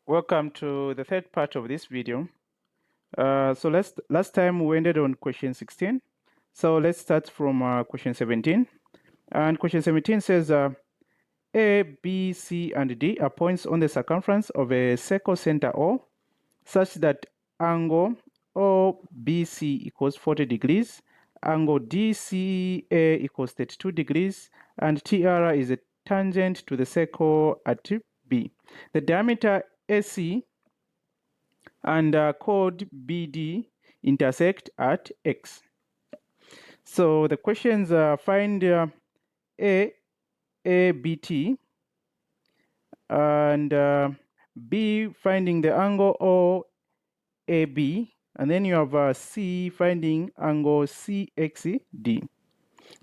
Welcome to the third part of this video. Last time we ended on question 16. So let's start from question 17. And question 17 says A, B, C, and D are points on the circumference of a circle center O such that angle OBC equals 40 degrees, angle DCA equals 32 degrees, and TR is a tangent to the circle at B. The diameter AC and chord BD intersect at X. So the questions find ABT and B finding the angle OAB, and then you have C finding angle CXD.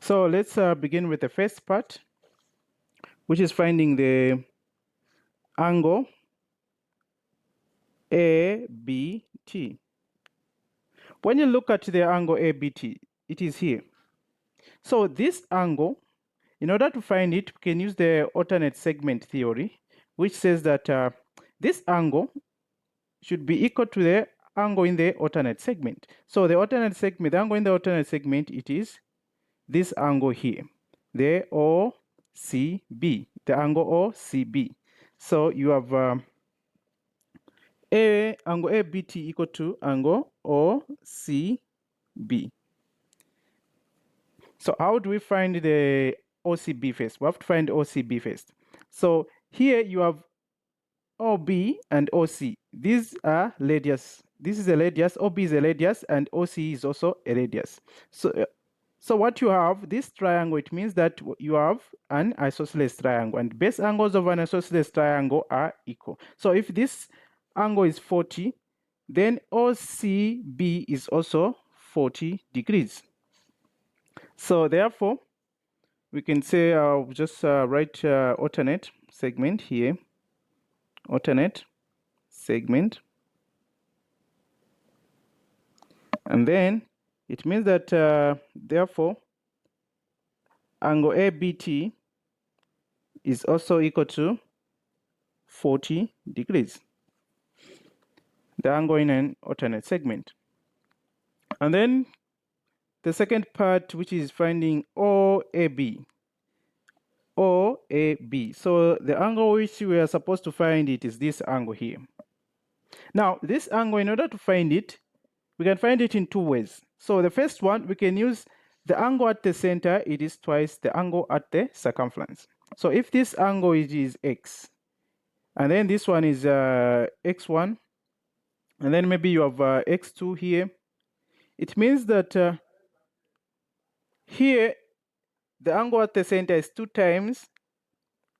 So let's begin with the first part, which is finding the angle ABT. When you look at the angle ABT, it is here. So this angle, in order to find it, we can use the alternate segment theory, which says that this angle should be equal to the angle in the alternate segment. So the alternate segment, the angle in the alternate segment, it is this angle here, the OCB, the angle OCB. So you have angle ABT equal to angle OCB. So how do we find the OCB first? We have to find OCB first. So here you have OB and OC. These are radius. This is a radius, OB is a radius, and OC is also a radius. So what you have, this triangle, it means that you have an isosceles triangle, and base angles of an isosceles triangle are equal. So if this angle is 40, then OCB is also 40 degrees. So therefore, we can say I'll just write alternate segment here, alternate segment, and then it means that therefore angle ABT is also equal to 40 degrees, the angle in an alternate segment. And then the second part, which is finding OAB. OAB. So the angle which we are supposed to find it is this angle here. Now, this angle, in order to find it, we can find it in two ways. So the first one, we can use the angle at the center, it is twice the angle at the circumference. So if this angle is X, and then this one is X1, and then maybe you have X2 here, it means that here the angle at the center is 2 times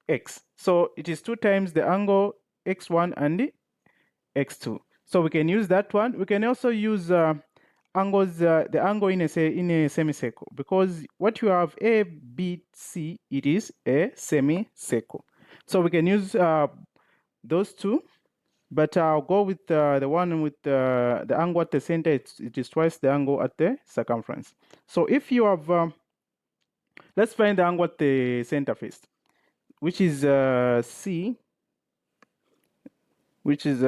X. So it is 2 times the angle X1 and X2. So we can use that one. We can also use angles, the angle in a semicircle, because what you have A, B, C, it is a semicircle. So we can use those two, but I'll go with the one with the angle at the center. It is twice the angle at the circumference. So if you have, let's find the angle at the center first, which is C, which is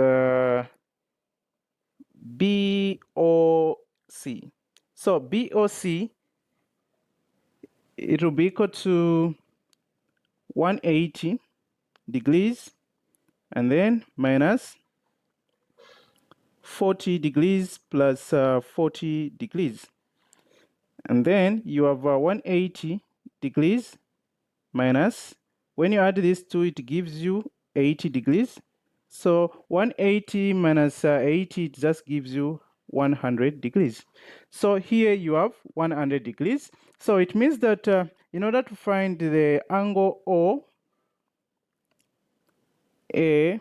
BOC. So BOC, it will be equal to 180 degrees and then minus 40 degrees plus 40 degrees. And then you have 180 degrees minus, when you add these two, it gives you 80 degrees. So 180 minus 80 just gives you 100 degrees. So here you have 100 degrees. So it means that in order to find the angle OAB,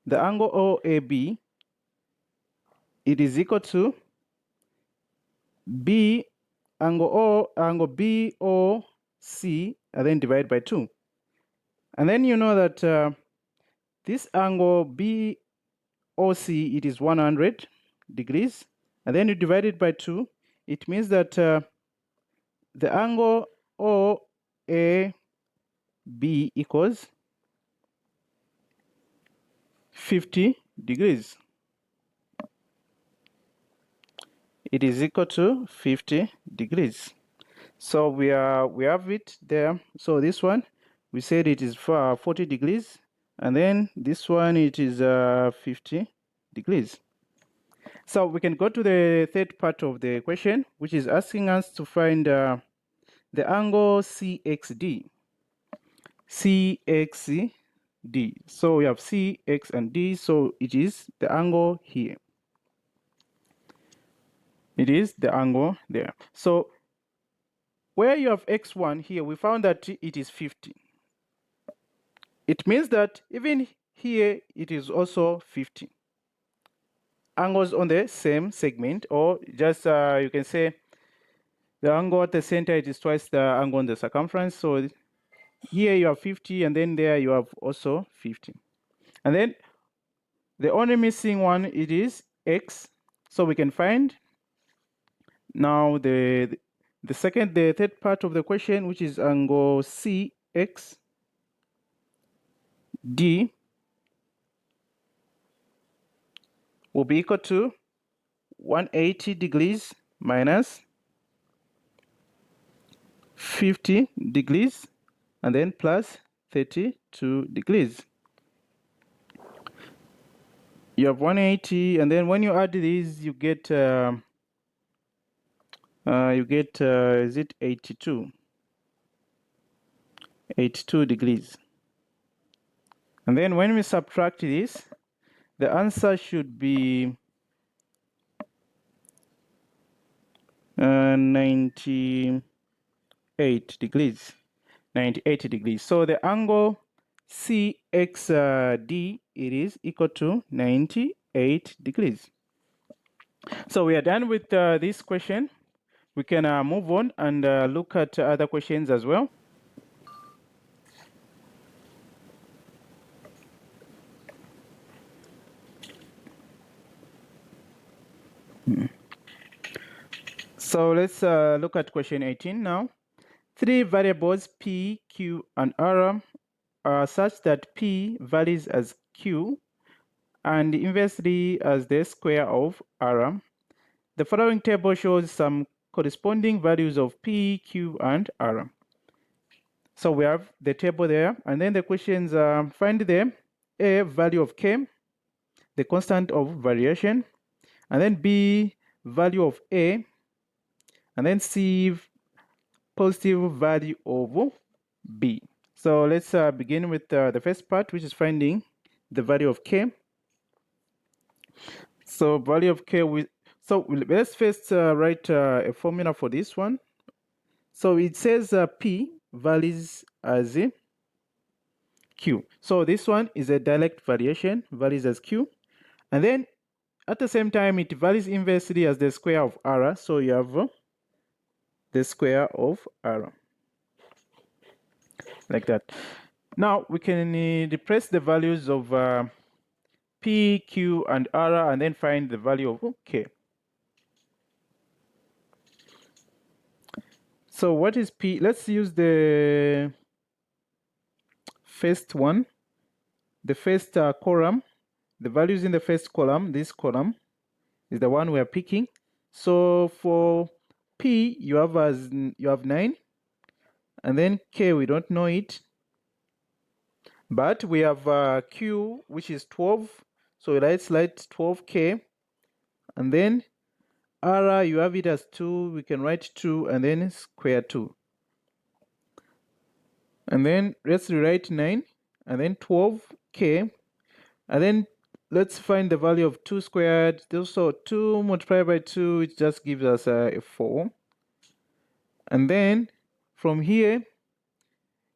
the angle OAB, it is equal to B angle BOC, and then divide by 2. And then you know that this angle BOC, it is 100 degrees, and then you divide it by 2. It means that the angle OAB equals 50 degrees. It is equal to 50 degrees. So we have it there. So this one, we said it is 40 degrees, and then this one, it is 50 degrees. So we can go to the third part of the question, which is asking us to find the angle CXD. CXD. So we have CX and D, so it is the angle here. It is the angle there. So where you have x1 here, we found that it is 50. It means that even here, it is also 50. Angles on the same segment, or just you can say the angle at the center, it is twice the angle on the circumference. So here you have 50, and then there you have also 50. And then the only missing one, it is x. So we can find now the third part of the question, which is angle CX D will be equal to 180 degrees minus 50 degrees and then plus 32 degrees. You have 180, and then when you add these, you get is it 82 degrees. And then when we subtract this, the answer should be 98 degrees. 98 degrees. So the angle CXD, it is equal to 98 degrees. So we are done with this question. We can move on and look at other questions as well. So let's look at question 18 now. Three variables P, Q, and R are such that P varies as Q and inversely as the square of R. The following table shows some corresponding values of P, Q, and R. So we have the table there, and then the questions find the A, value of K, the constant of variation, and then B, value of A, and then C, positive value of B. So let's begin with the first part, which is finding the value of K. So value of K, let's first write a formula for this one. So it says P varies as Q. So this one is a direct variation, varies as Q. And then at the same time, it varies inversely as the square of R. So you have the square of R. Like that. Now we can replace the values of P, Q, and R and then find the value of K. So what is P? Let's use the first one, the first column. The values in the first column, this column, is the one we are picking. So for P, you have 9, and then K, we don't know it. But we have Q, which is 12. So let's write 12K. And then R, you have it as 2. We can write 2 and then square 2. And then let's rewrite 9 and then 12K. And then let's find the value of 2 squared. So 2 multiplied by 2, it just gives us a 4. And then from here,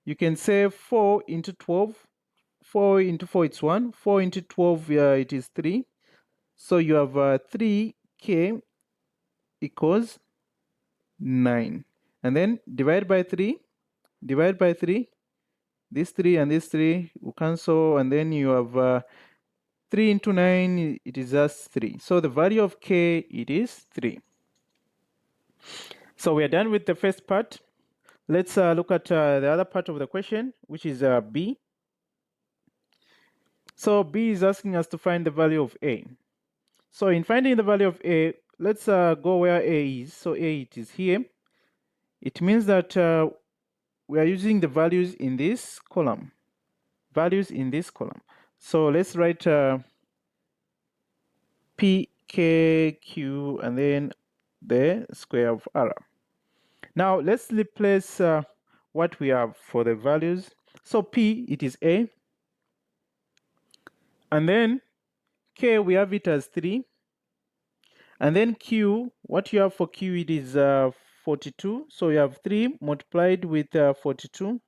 you can say 4 into 12. 4 into 4, it's 1. 4 into 12, it is 3. So you have 3K equals 9. And then divide by 3. Divide by 3. This 3 and this 3 will cancel. And then you have 3 into 9, it is just 3. So the value of K, it is 3. So we are done with the first part. Let's look at the other part of the question, which is B. So B is asking us to find the value of A. So in finding the value of A, let's go where A is. So A, it is here. It means that we are using the values in this column. Values in this column. So let's write P, K, Q, and then the square of R. Now let's replace what we have for the values. So P, it is A. And then K, we have it as 3. And then Q, what you have for Q, it is 42. So you have 3 multiplied with 42.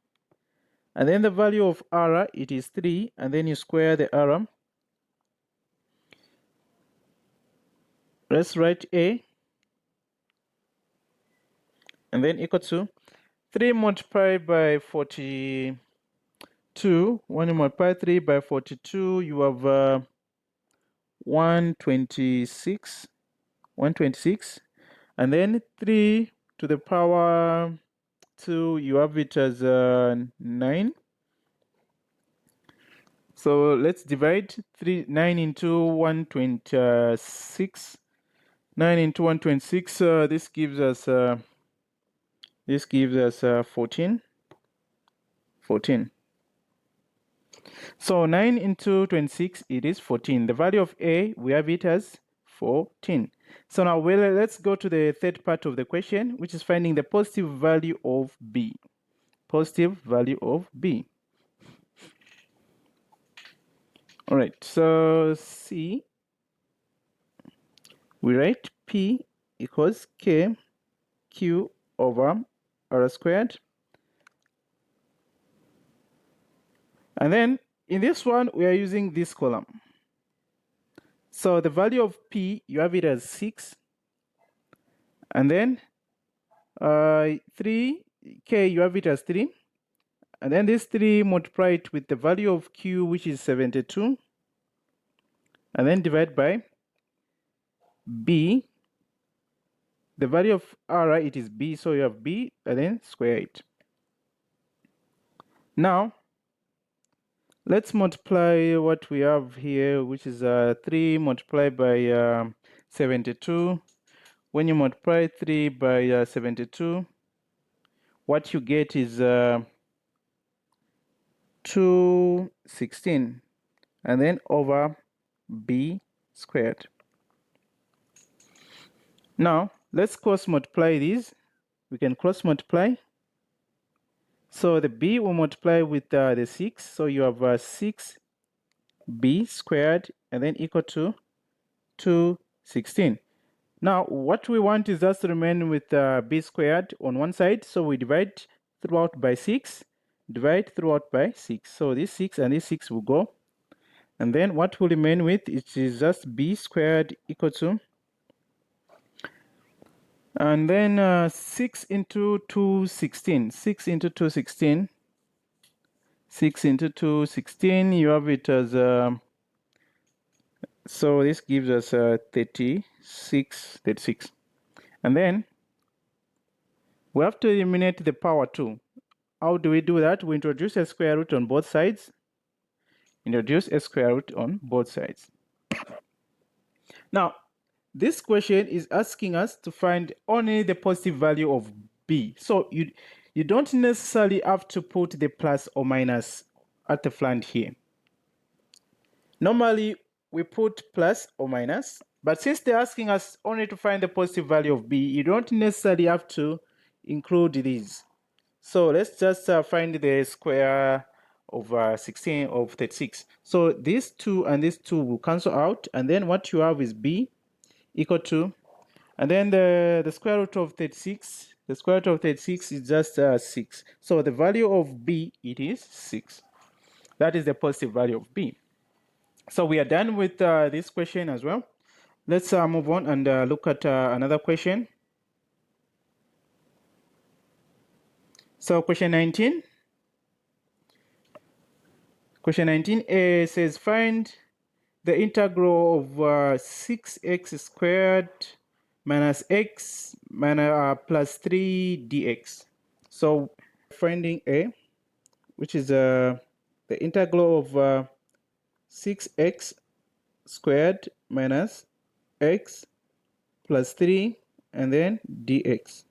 And then the value of R, it is 3. And then you square the R. Let's write A. And then equal to 3 multiplied by 42. When you multiply 3 by 42, you have 126. 126. And then 3 to the power 2, you have it as 9. So let's divide 9 into 126. 9 into 126, this gives us 14. 14. So 9 into 26, it is 14. The value of A, we have it as 14. So now let's go to the third part of the question, which is finding the positive value of B. Positive value of B. All right, so C, we write P equals K Q over R squared. And then in this one, we are using this column. So the value of P, you have it as 6. And then 3, K, you have it as 3. And then this 3 multiply it with the value of Q, which is 72. And then divide by B. The value of R, it is B, so you have B, and then square it. Now, let's multiply what we have here, which is 3 multiplied by 72. When you multiply 3 by 72, what you get is 216, and then over B squared. Now, let's cross multiply these. We can cross multiply. So the B will multiply with the 6. So you have 6B squared, and then equal to 216. Now, what we want is just to remain with B squared on one side. So we divide throughout by 6. Divide throughout by 6. So this 6 and this 6 will go. And then what will remain with it is just B squared equal to, and then 6 into 216. 6 into 216. 6 into 216, you have it as, so this gives us 36. And then we have to eliminate the power 2. How do we do that? We introduce a square root on both sides. Introduce a square root on both sides. Now, this question is asking us to find only the positive value of B. So you don't necessarily have to put the plus or minus at the front here. Normally, we put plus or minus, but since they're asking us only to find the positive value of B, you don't necessarily have to include these. So let's just find the square of 16 of 36. So these 2 and these 2 will cancel out, and then what you have is B equal to, and then the square root of 36. The square root of 36 is just 6. So the value of B, it is 6. That is the positive value of B. So we are done with this question as well. Let's move on and look at another question. So question 19. Question 19a says find the integral of 6x squared minus x minus plus 3 dx. So finding a, which is the integral of 6x squared minus x plus 3 and then dx.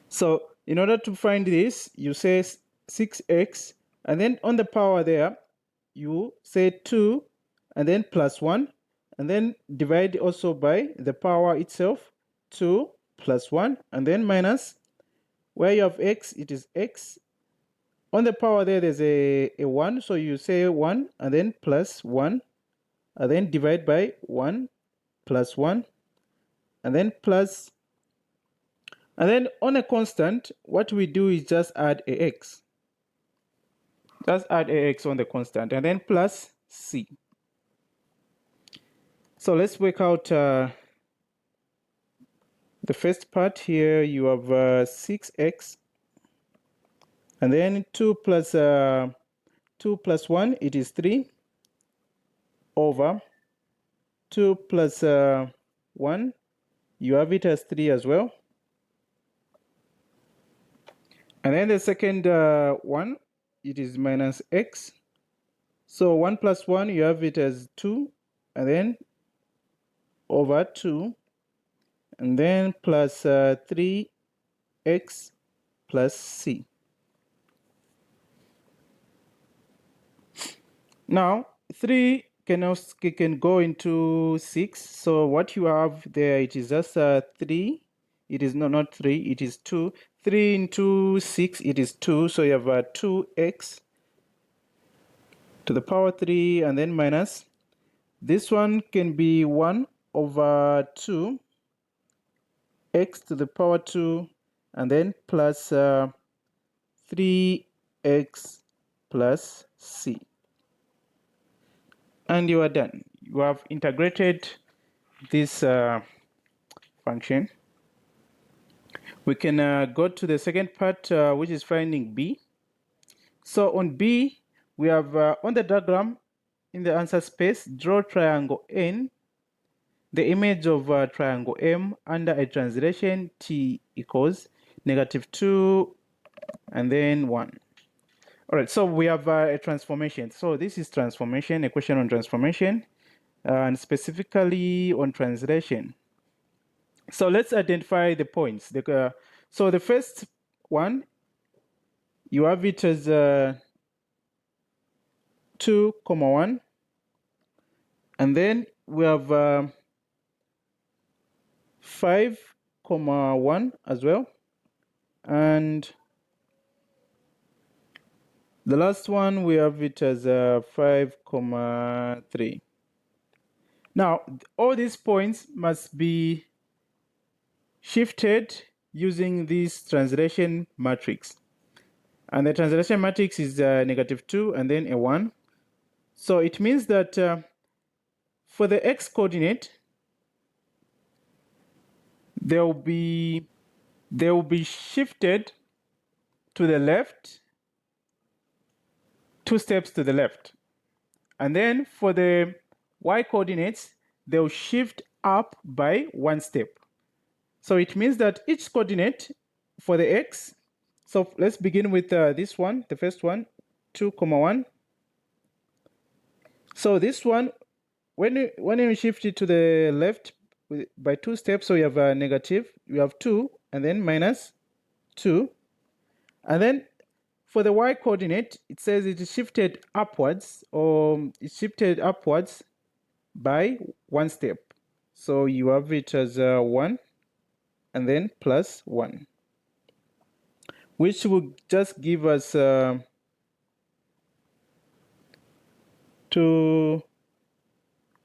So in order to find this, you say 6x, and then on the power there, you say 2 and then plus 1, and then divide also by the power itself, 2 plus 1, and then minus, where you have x, it is x. On the power there, there's a 1, so you say 1 and then plus 1, and then divide by 1 plus 1, and then plus, and then on a constant, what we do is just add a x. Just add ax on the constant, and then plus c. So let's work out the first part here. You have 6x, and then 2 plus 1, it is 3, over 2 plus 1, you have it as 3 as well. And then the second one, it is minus x. So 1 plus 1, you have it as 2, and then over 2, and then plus 3x plus c. Now 3 can go into 6. So what you have there, it is just 3. It is not 3, it is 2. 3 into 6, it is 2. So you have 2x to the power 3, and then minus. This one can be 1 over 2 x to the power 2, and then plus 3x plus c. And you are done. You have integrated this function. We can go to the second part, which is finding b. So on b, we have on the diagram, in the answer space, draw triangle N, the image of triangle M under a translation T equals -2 and then 1. All right, so we have a transformation. So this is transformation, a question on transformation, and specifically on translation. So let's identify the points. So the first one, you have it as 2, 1, and then we have 5, 1 as well, and the last one, we have it as 5, 3. Now, all these points must be shifted using this translation matrix. And the translation matrix is -2 and then a 1. So it means that for the x coordinate, they will be shifted to the left 2 steps to the left. And then for the y coordinates, they'll shift up by 1 step. So it means that each coordinate for the x, so let's begin with this one, the first one, 2, 1. So this one, when you shift it to the left by 2 steps, so you have a negative, you have 2, and then minus 2. And then for the y coordinate, it says it is shifted upwards, or it's shifted upwards by 1 step. So you have it as 1 and then plus 1, which will just give us 2,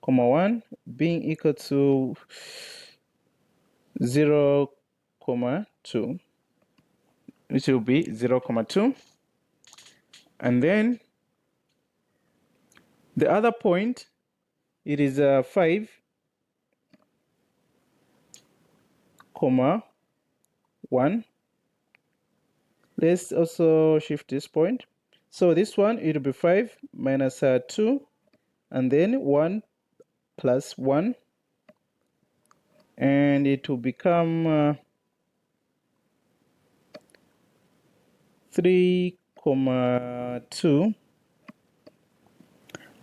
1 being equal to 0, 2, which will be 0, 2. And then the other point, it is 5, 1. Let's also shift this point. So this one, it will be 5 minus 2, and then 1 plus 1, and it will become 3, 2,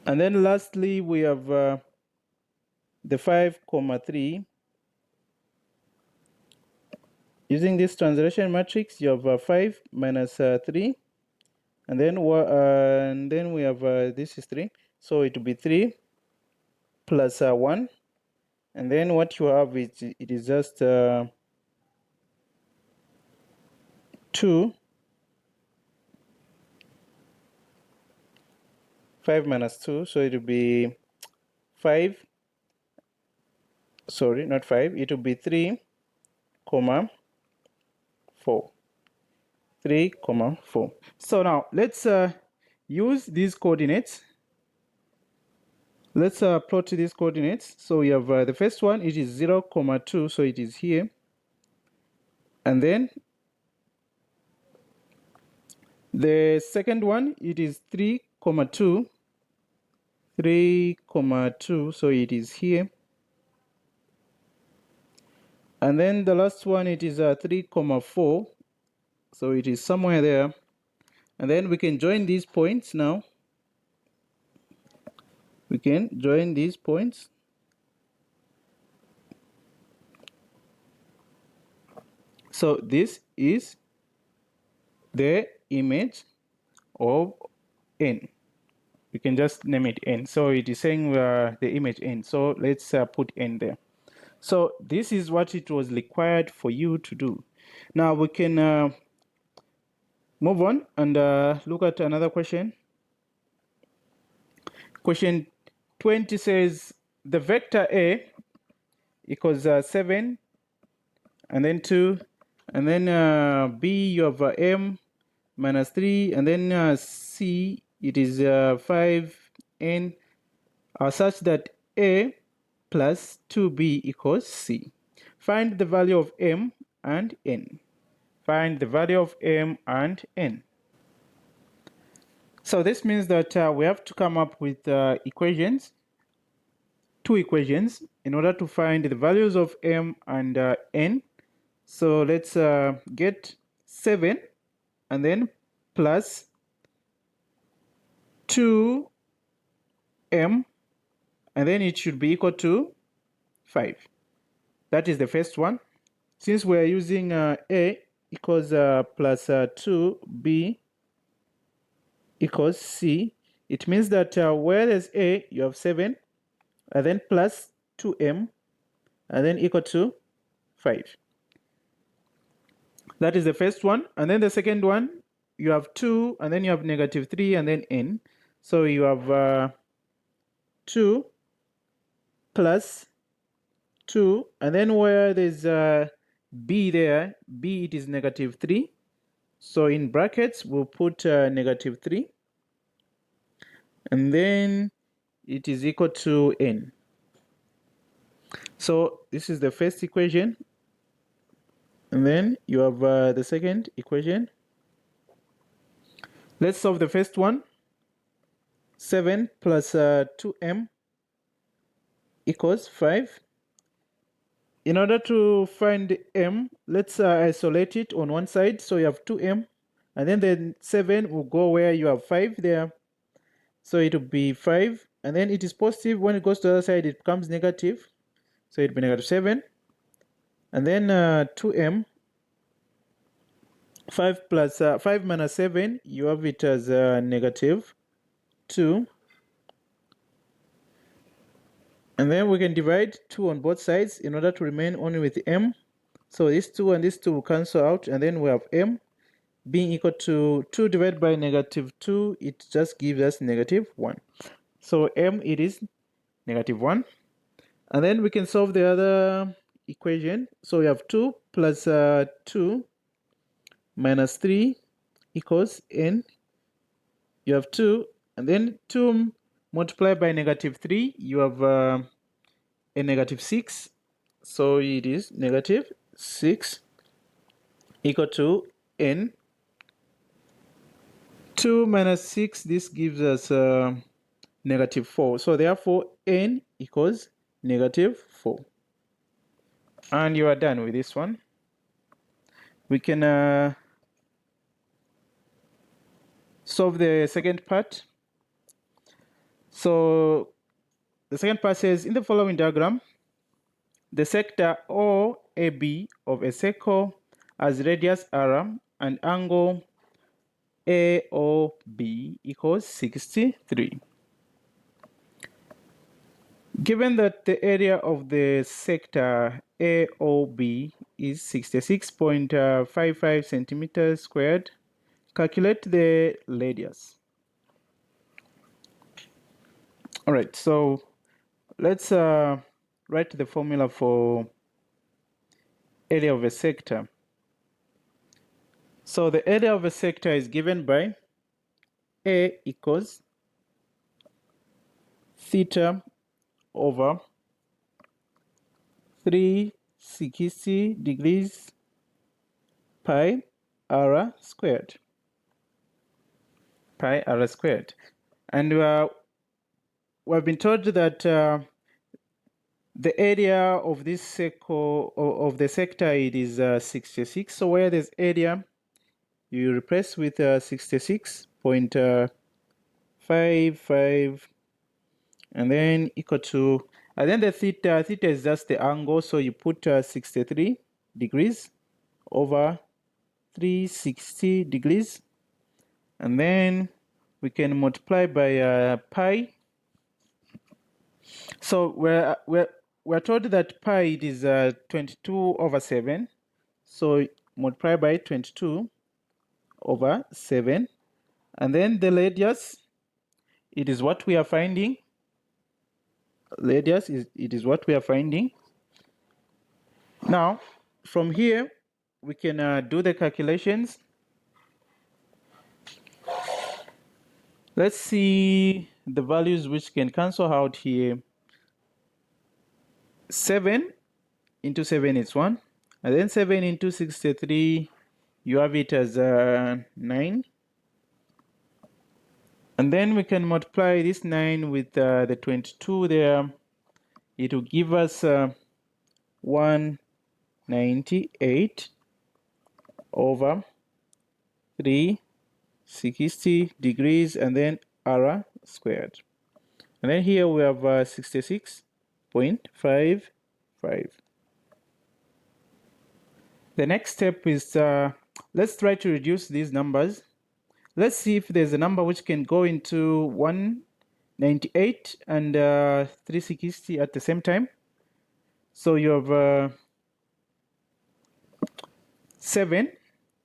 And then lastly, we have the 5, 3. Using this translation matrix, you have 5 minus 3. And then we have this is 3. So it will be 3 plus 1. And then what you have is it is just 2. 5 minus 2, so it will be 5. Sorry, not 5. It will be 3, 4. 3, 4. So now let's use these coordinates. Let's plot these coordinates. So we have the first one, it is 0, 2, so it is here. And then the second one, it is 3, 2. 3, 2, so it is here. And then the last one, it is 3, 4. So it is somewhere there. And then we can join these points now. We can join these points. So this is the image of n. We can just name it n. So it is saying the image n. So let's put n there. So this is what it was required for you to do. Now we can move on and look at another question. Question 20 says the vector A equals 7 and then 2, and then B you have m minus 3, and then C it is 5n such that A plus 2B equals C. Find the value of m and n. Find the value of m and n. So this means that we have to come up with equations, two equations, in order to find the values of m and n. So let's get 7 and then plus 2m, and then it should be equal to 5. That is the first one. Since we are using a equals plus 2b equals c, it means that where there's a, you have 7, and then plus 2m, and then equal to 5. That is the first one. And then the second one, you have 2, and then you have negative 3, and then n. So you have 2 plus 2, and then where there's b there, b it is negative 3. So in brackets, we'll put negative 3. And then it is equal to n. So this is the first equation. And then you have the second equation. Let's solve the first one. 7 plus 2m equals 5. In order to find m, let's isolate it on one side. So you have 2m, and then the 7 will go where you have 5 there. So it will be 5, and then it is positive. When it goes to the other side, it becomes negative. So it will be negative 7. And then 2m, 5 plus 5 minus 7, you have it as negative 2. And then we can divide 2 on both sides in order to remain only with m. So this 2 and this 2 will cancel out, and then we have m being equal to 2 divided by negative 2. It just gives us negative 1. So m, it is negative 1. And then we can solve the other equation. So we have 2 plus 2 minus 3 equals n. You have 2, and then 2 multiplied by negative 3, you have a negative 6. So it is negative 6 equal to n. 2 minus 6, this gives us negative 4. So therefore, n equals negative 4. And you are done with this one. We can solve the second part. So the second part says, in the following diagram, the sector OAB of a circle has radius r and angle AOB equals 63. Given that the area of the sector AOB is 66.55 centimeters squared, calculate the radius. All right, so let's write the formula for area of a sector. So the area of a sector is given by A equals theta over 360 degrees pi r squared. Pi r squared. And we've been told that the area of this circle, of the sector, it is 66. So where there's area, you replace with 66.55 and then equal to, and then the theta is just the angle, so you put 63 degrees over 360 degrees, and then we can multiply by pi. So we're told that pi it is 22 over 7, so multiply by 22 over 7, and then the radius, it is what we are finding. Radius it is what we are finding. Now from here we can do the calculations. Let's see the values which can cancel out here. 7 into 7 is 1, and then 7 into 63, you have it as 9. And then we can multiply this 9 with the 22 there. It will give us 198 over 360 degrees and then r squared. And then here we have 66.55. The next step is let's try to reduce these numbers. Let's see if there's a number which can go into 198 and 360 at the same time. So you have 7.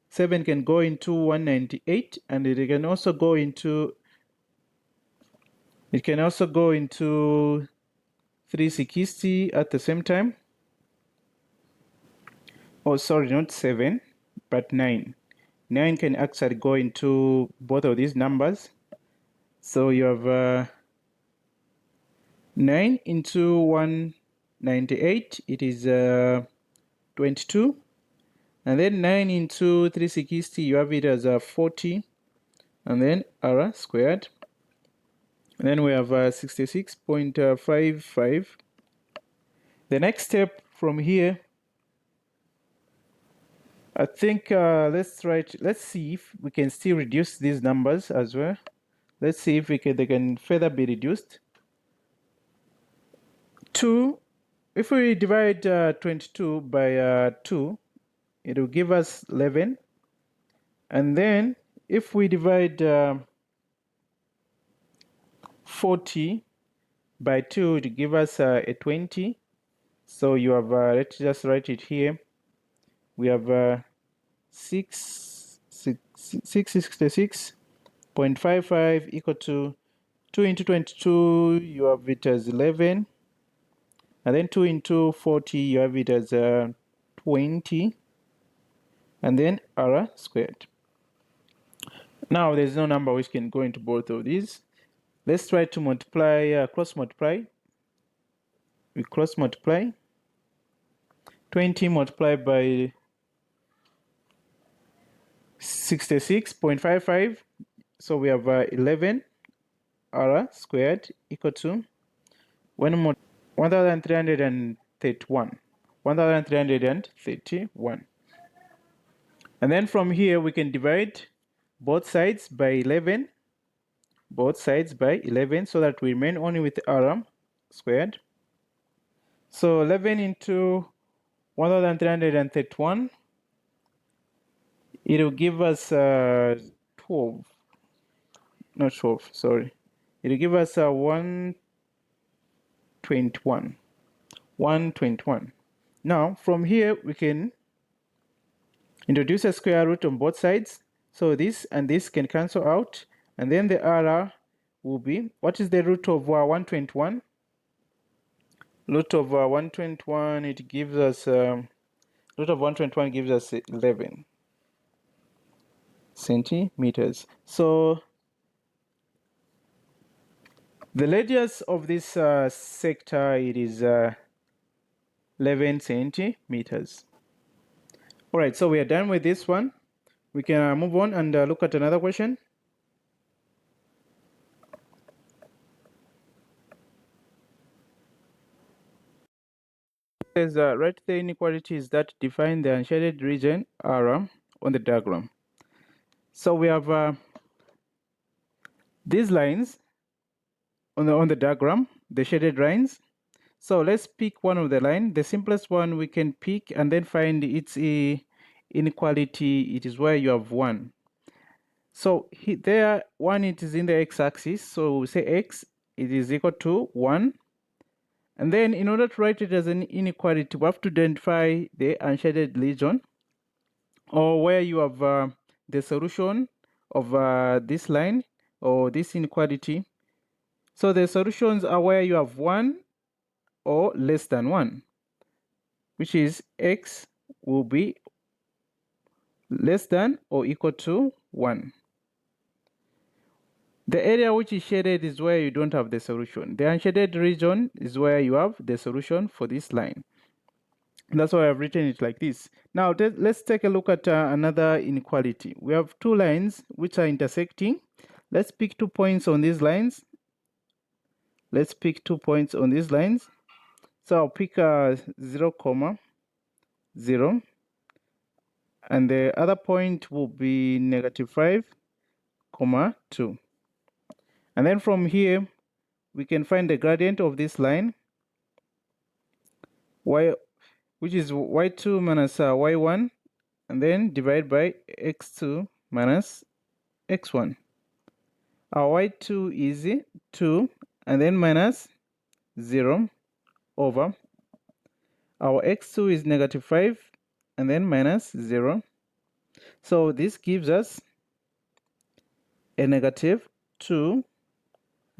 7 can go into 198, and it can also go into 360 at the same time. Oh, sorry, not 7, but 9. 9 can actually go into both of these numbers. So you have 9 into 198, it is 22. And then 9 into 360, you have it as 40. And then r squared. And then we have 66.55. The next step from here, I think let's see if we can still reduce these numbers as well. Let's see if they can further be reduced. 2, if we divide 22 by 2, it will give us 11. And then if we divide 40 by 2, it will give us a 20. So you have, let's just write it here. We have 666.55 equal to 2 into 22, you have it as 11. And then 2 into 40, you have it as 20. And then r squared. Now there's no number which can go into both of these. Let's try to multiply, cross multiply. We cross multiply. 20 multiplied by 66.55. So we have 11 r squared equal to 1331. 1331. And then from here we can divide both sides by 11. both sides by 11 so that we remain only with r squared. So 11 into 1331, it will give us 12, not 12, sorry. It will give us 121. 121. Now, from here, we can introduce a square root on both sides. So this and this can cancel out. And then the r will be, what is the root of 121? Root of 121, it gives us, root of 121 gives us 11 centimeters. So the radius of this sector, it is 11 centimeters. All right, so we are done with this one. We can move on and look at another question. It says, write the inequalities that define the unshaded region R on the diagram. So we have these lines on the diagram, the shaded lines. So let's pick one of the line. The simplest one we can pick and then find its inequality. It is where you have 1. So there 1, it is in the x-axis. So we say x, it is equal to 1. And then in order to write it as an inequality, we have to identify the unshaded region, or where you have the solution of this line or this inequality. So the solutions are where you have 1 or less than 1, which is x will be less than or equal to 1. The area which is shaded is where you don't have the solution. The unshaded region is where you have the solution for this line. That's why I've written it like this. Now let's take a look at another inequality. We have two lines which are intersecting. Let's pick 2 points on these lines. Let's pick 2 points on these lines. So I'll pick 0, 0. And the other point will be -5, 2. And then from here, we can find the gradient of this line, which is y2 minus y1, and then divide by x2 minus x1. Our y2 is 2, and then minus 0 over. Our x2 is -5, and then minus 0. So this gives us a -2,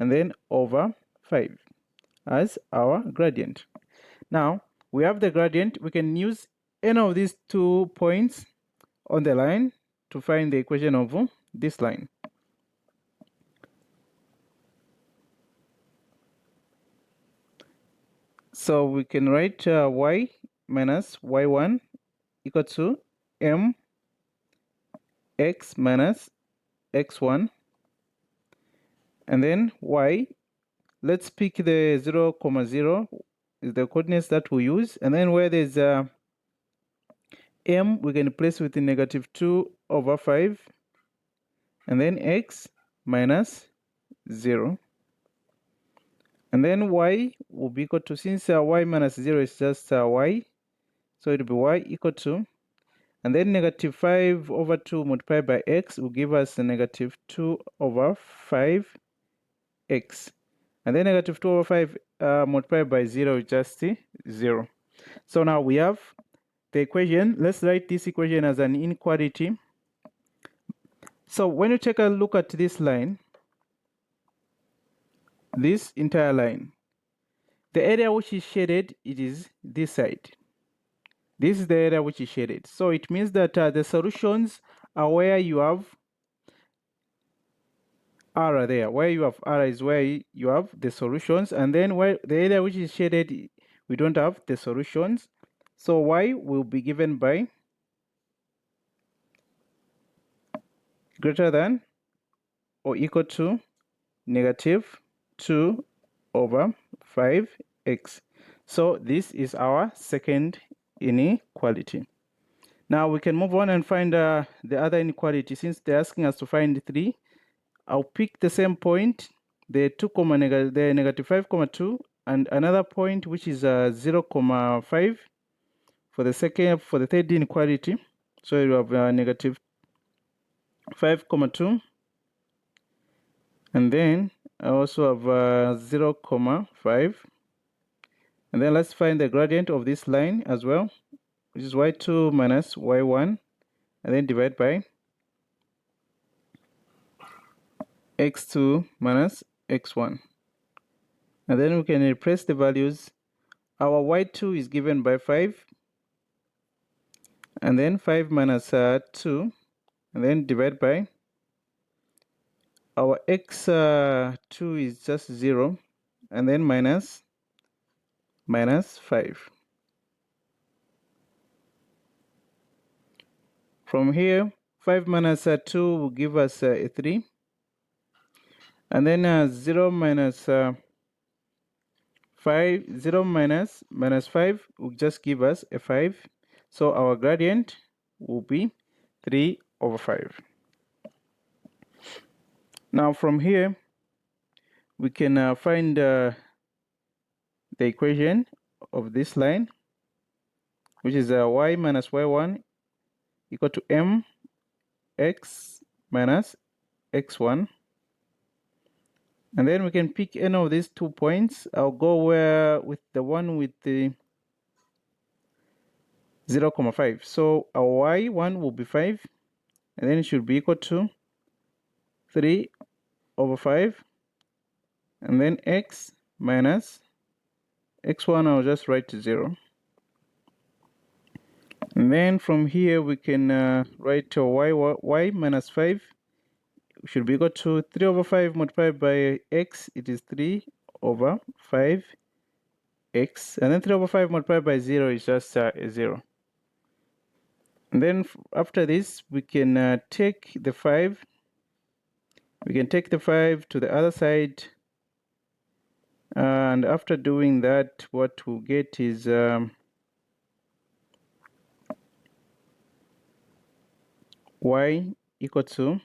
and then over 5 as our gradient. Now, we have the gradient. We can use any of these 2 points on the line to find the equation of this line. So we can write y minus y1 equal to m x minus x1. And then y, let's pick the 0, 0 is the coordinates that we use. And then where there's m, we can place with the -2 over 5. And then x minus 0. And then y will be equal to, since y minus 0 is just y, so it will be y equal to, and then -5 over 2 multiplied by x will give us a -2 over 5x. And then -2 over 5 multiplied by 0 is just 0. So now we have the equation. Let's write this equation as an inequality. So when you take a look at this line, this entire line, the area which is shaded, it is this side. This is the area which is shaded. So it means that the solutions are where you have R there. Where you have R is where you have the solutions. And then where the area which is shaded, we don't have the solutions. So y will be given by greater than or equal to -2 over 5x. So this is our second inequality. Now we can move on and find the other inequality. Since they're asking us to find 3, I'll pick the same point, the negative 5, 2, and another point which is 0, 5 for the third inequality. So you have negative 5, 2, and then I also have 0, 5, and then let's find the gradient of this line as well, which is y2 minus y1, and then divide by x2 minus x1. And then we can replace the values. Our y2 is given by 5, and then 5 minus 2, and then divide by our x2 is just 0, and then minus 5. From here, 5 minus 2 will give us a 3, and then 0 minus 5 will just give us a 5. So our gradient will be 3 over 5. Now from here, we can find the equation of this line, which is y minus y1 equal to mx minus x1. And then we can pick any of these 2 points. I'll go with the one with the 0, 5. So our y1 will be 5, and then it should be equal to 3 over 5, and then x minus x1, I'll just write to 0. And then from here we can write y minus 5 should be equal to 3 over 5 multiplied by x. It is 3 over 5 x, and then 3 over 5 multiplied by 0 is just a 0. And then after this, we can take the 5. We can take the 5 to the other side, and after doing that, what we'll get is y equal to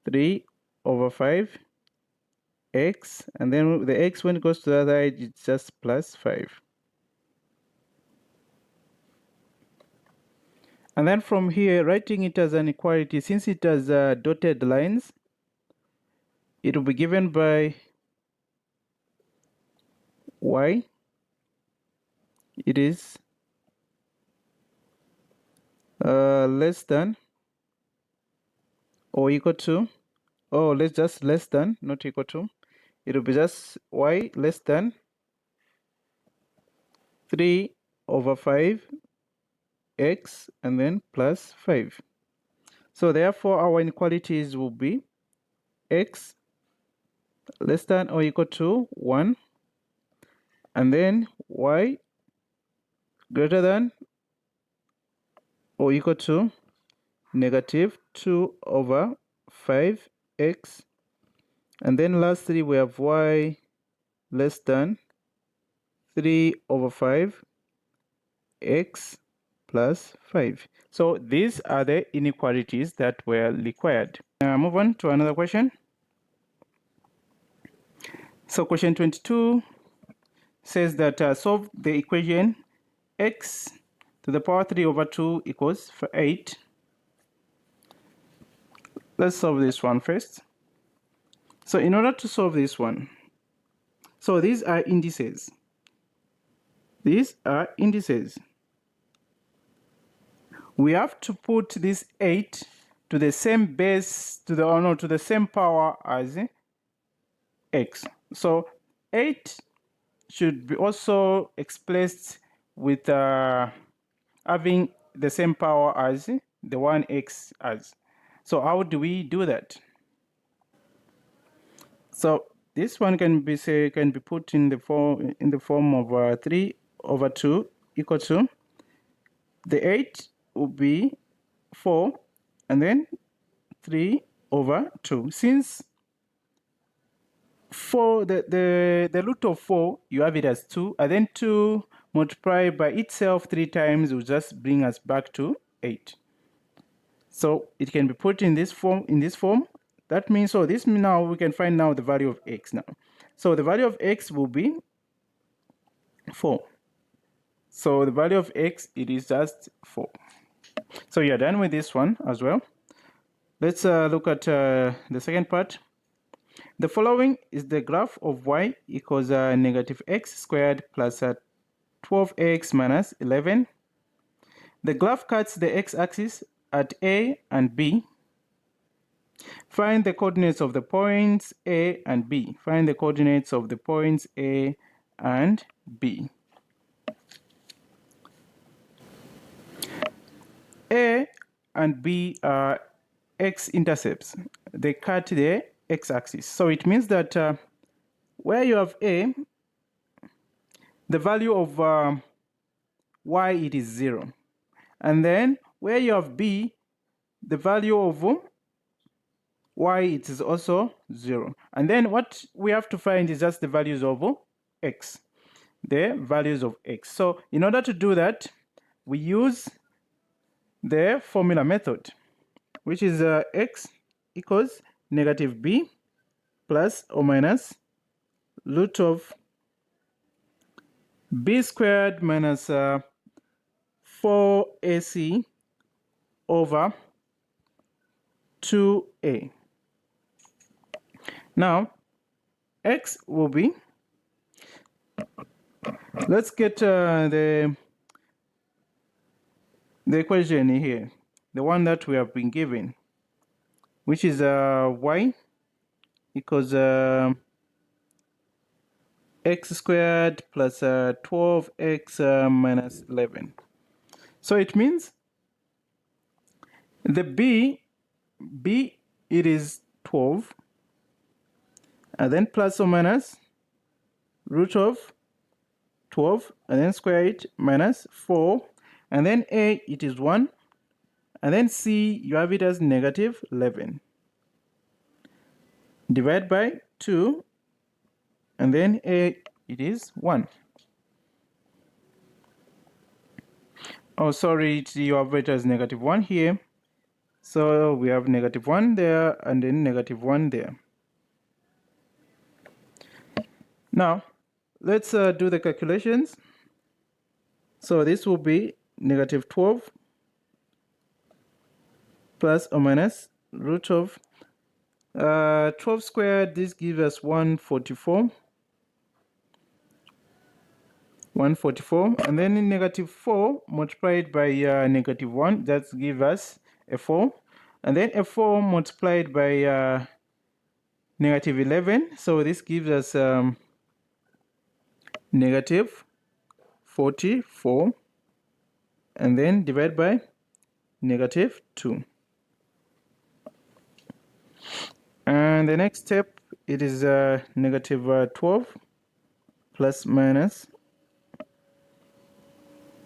3 over 5 x, and then the x, when it goes to the other side, it's just plus 5. And then from here, writing it as an equality, since it has dotted lines, it will be given by y. It is less than or equal to, let's just less than, not equal to. It will be just y less than 3 over 5 x, and then plus 5. So therefore our inequalities will be x less than or equal to 1, and then y greater than or equal to negative 2 over 5x, and then lastly we have y less than 3 over 5 x plus 5. So these are the inequalities that were required. Now move on to another question. So question 22 says that solve the equation x to the power 3 over 2 equals 8. Let's solve this one first. So in order to solve this one, so these are indices. These are indices. We have to put this 8 to the same base, to the same power as x. So 8 should be also expressed with having the same power as the one x has. So how do we do that? So this one can be put in the form of 3 over 2 equal to the 8 will be 4, and then 3 over 2. Since 4, the root of 4, you have it as 2, and then 2 multiplied by itself 3 times will just bring us back to 8. So it can be put in this form, that means, so this now we can find now the value of x now. So the value of x will be 4. So the value of x, it is just 4. So you're done with this one as well. Let's look at the second part. The following is the graph of y equals negative x squared plus 12x minus 11. The graph cuts the x-axis at A and B. Find the coordinates of the points A and B. Find the coordinates of the points A and B. A and B are x-intercepts. They cut the x-axis. So it means that where you have A, the value of y, it is 0. And then where you have B, the value of y, it is also 0. And then what we have to find is just the values of x. The values of x. So in order to do that, we use the formula method, which is x equals negative b plus or minus root of b squared minus 4ac over 2a. Now, x will be, let's get the equation here, the one that we have been given, which is y equals x squared plus 12x minus 11. So it means the b, it is 12, and then plus or minus root of 12, and then square it, minus 4, and then a, it is 1, and then c, you have it as negative 11. Divide by 2, and then a, it is 1. Oh, sorry, you have it as negative 1 here. So we have negative 1 there, and then negative 1 there. Now, let's do the calculations. So this will be negative 12 plus or minus root of 12 squared. This gives us 144. 144, and then in negative 4 multiplied by negative 1, that gives us a 4, and then a 4 multiplied by negative 11, so this gives us negative 44, and then divide by negative 2. And the next step, it is negative 12 plus minus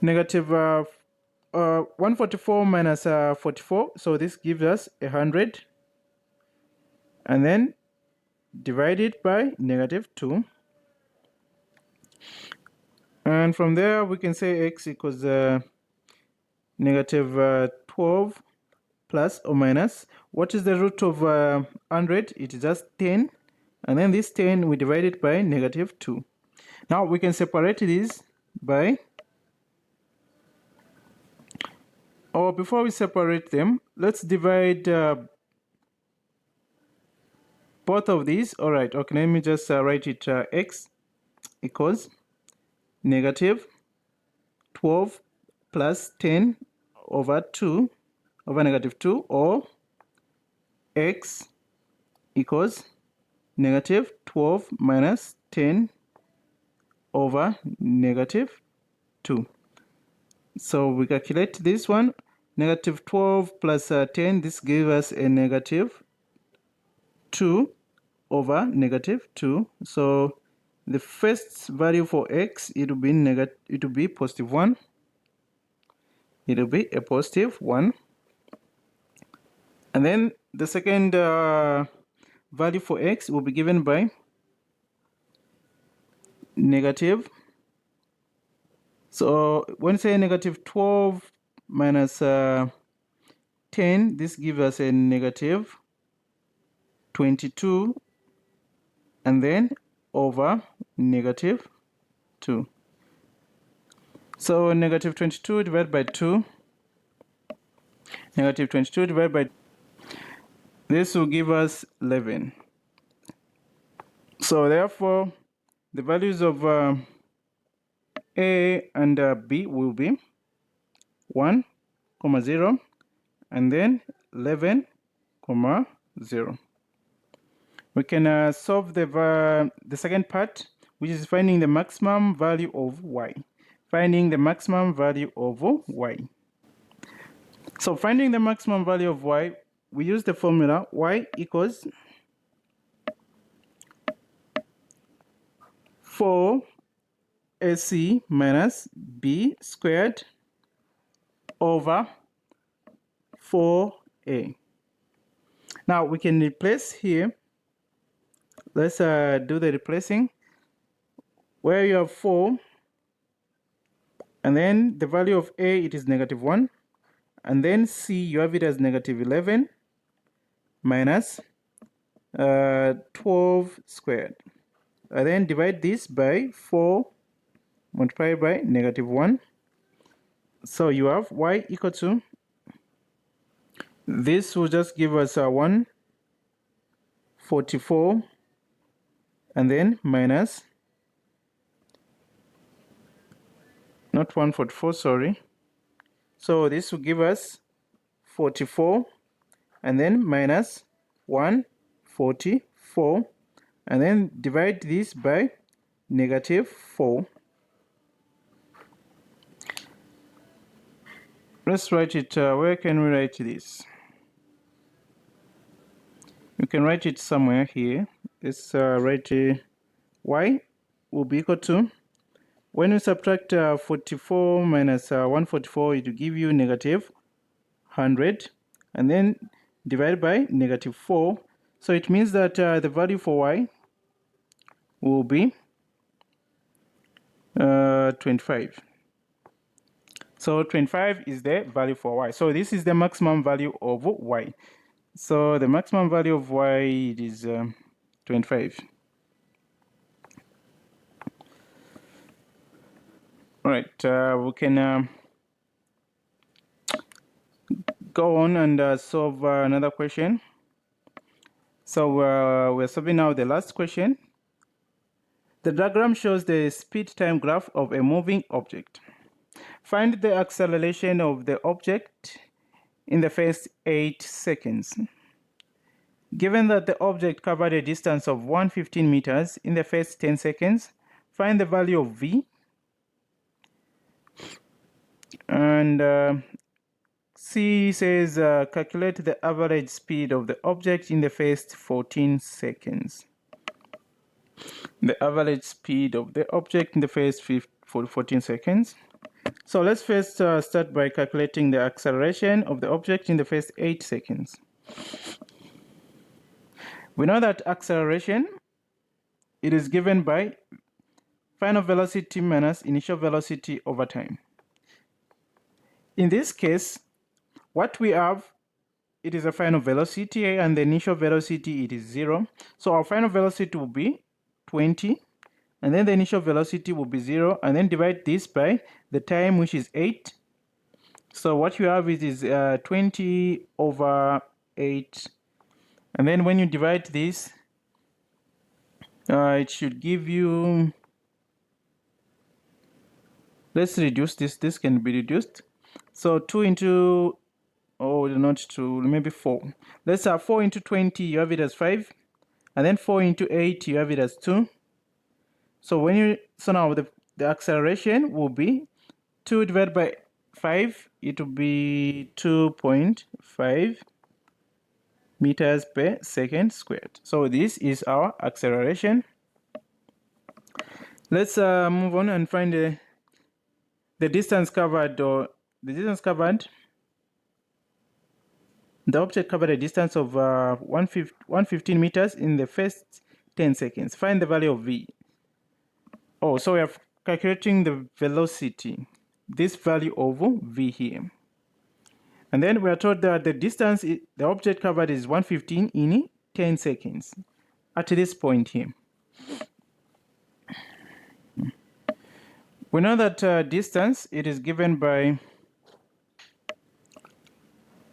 negative 144 minus 44, so this gives us 100, and then divided by negative 2, and from there we can say x equals negative 12 plus or minus, what is the root of 100? It is just 10, and then this 10 we divide it by negative 2. Now we can separate these by, or before we separate them, let's divide both of these. All right, okay, let me just write it x equals negative 12 plus 10 over 2 over negative 2, or x equals negative 12 minus 10 over negative 2. So we calculate this one, negative 12 plus 10, this gives us a negative 2 over negative 2. So the first value for x, it will be positive 1. It will be a positive 1. And then the second value for x will be given by negative. So when say negative 12 minus 10, this gives us a negative 22 and then over negative 2. So negative 22 divided by 2, negative 22 divided by, this will give us 11. So therefore, the values of A and B will be 1, 0, and then 11, 0. We can solve the second part, which is finding the maximum value of y. Finding the maximum value of y. So finding the maximum value of y, we use the formula y equals 4ac minus b squared over 4a. Now we can replace here. Let's do the replacing. Where you have 4, and then the value of a, it is negative 1, and then c, you have it as negative 11 minus 12 squared. And then divide this by 4 multiplied by negative 1. So you have y equal to, this will just give us 144, and then minus, not 144, sorry. So this will give us 44, and then minus 144, and then divide this by negative 4. Let's write it. Where can we write this? You can write it somewhere here. Let's write y will be equal to, when you subtract 44 minus 144, it will give you negative 100, and then divide by negative 4. So it means that the value for y will be 25. So 25 is the value for y. So this is the maximum value of y. So the maximum value of y is 25. All right, we can go on and solve another question. So we're solving now the last question. The diagram shows the speed time graph of a moving object. Find the acceleration of the object in the first 8 seconds. Given that the object covered a distance of 115 meters in the first 10 seconds, find the value of v. And C says calculate the average speed of the object in the first 14 seconds. The average speed of the object in the first 14 seconds. So let's first start by calculating the acceleration of the object in the first 8 seconds. We know that acceleration, it is given by final velocity minus initial velocity over time. In this case, what we have, it is a final velocity, and the initial velocity, it is 0. So our final velocity will be 20, and then the initial velocity will be 0, and then divide this by the time, which is 8. So what you have is 20 over 8. And then when you divide this, it should give you, let's reduce this. This can be reduced. So 2 into, oh, not 2, maybe 4. Let's have 4 into 20, you have it as 5. And then 4 into 8, you have it as 2. So when you, so now the acceleration will be 2 divided by 5, it will be 2.5 meters per second squared. So this is our acceleration. Let's move on and find the distance covered, or the distance covered. The object covered a distance of 115 meters in the first 10 seconds. Find the value of v. Oh, so we are calculating the velocity, this value of v here. And then we are told that the distance the object covered is 115 in 10 seconds at this point here. We know that distance, it is given by,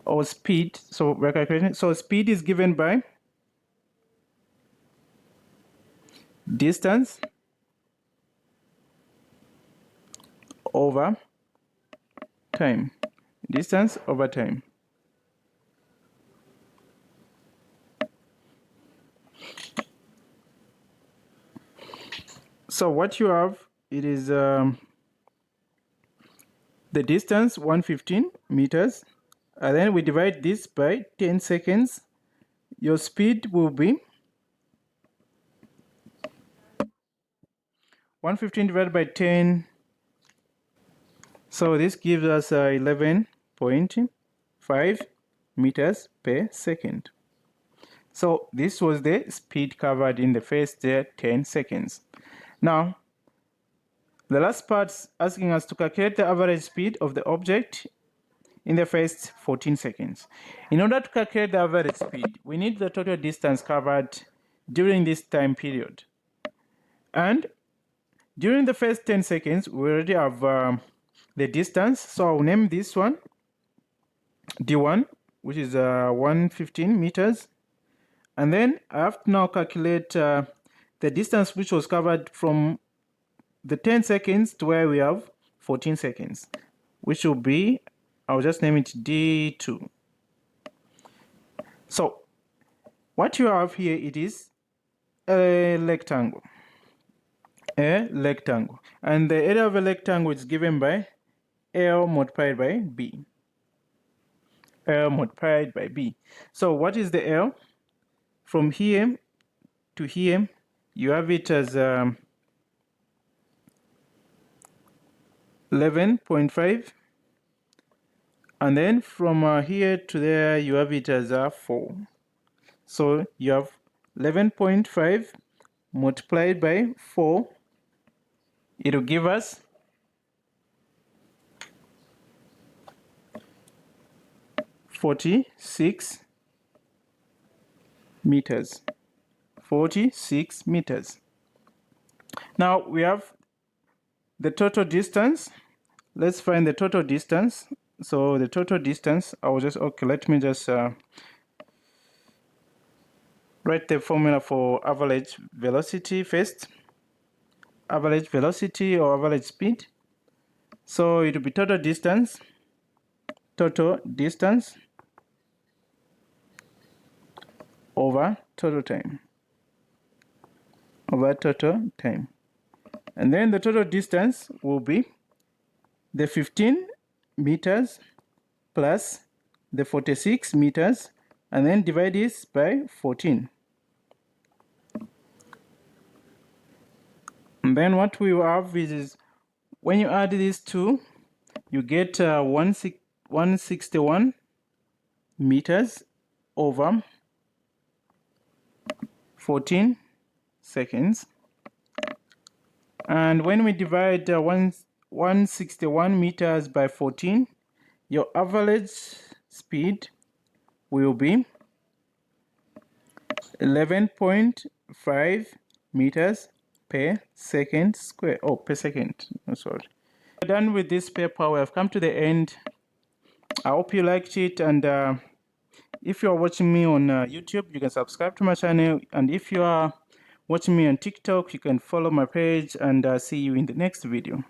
or speed, so we're calculating. So speed is given by distance over time. Distance over time. So what you have, it is the distance 115 meters, and then we divide this by 10 seconds. Your speed will be 115 divided by 10. So this gives us 11.5 meters per second. So this was the speed covered in the first 10 seconds. Now, the last part is asking us to calculate the average speed of the object in the first 14 seconds. In order to calculate the average speed, we need the total distance covered during this time period. And during the first 10 seconds, we already have the distance. So I'll name this one D1, which is 115 meters. And then I have to now calculate the distance which was covered from the 10 seconds to where we have 14 seconds, which will be, I'll just name it D2. So what you have here, it is a rectangle. A rectangle. And the area of a rectangle is given by L multiplied by B. L multiplied by B. So what is the L? From here to here, you have it as 11.5. And then from here to there, you have it as 4. So you have 11.5 multiplied by 4. It will give us 46 meters. 46 meters. Now we have the total distance. Let's find the total distance. So the total distance, I will just, okay, let me just write the formula for average velocity first. Average velocity or average speed. So it will be total distance over total time. Over total time. And then the total distance will be the 15 meters plus the 46 meters, and then divide this by 14. And then what we have is when you add these two, you get 161 meters over 14 seconds. And when we divide 161 meters by 14, your average speed will be 11.5 meters per second square. Oh, per second. Oh, sorry. We're done with this paper. We have come to the end. I hope you liked it, and if you are watching me on YouTube, you can subscribe to my channel, and if you are watching me on TikTok, you can follow my page, and see you in the next video.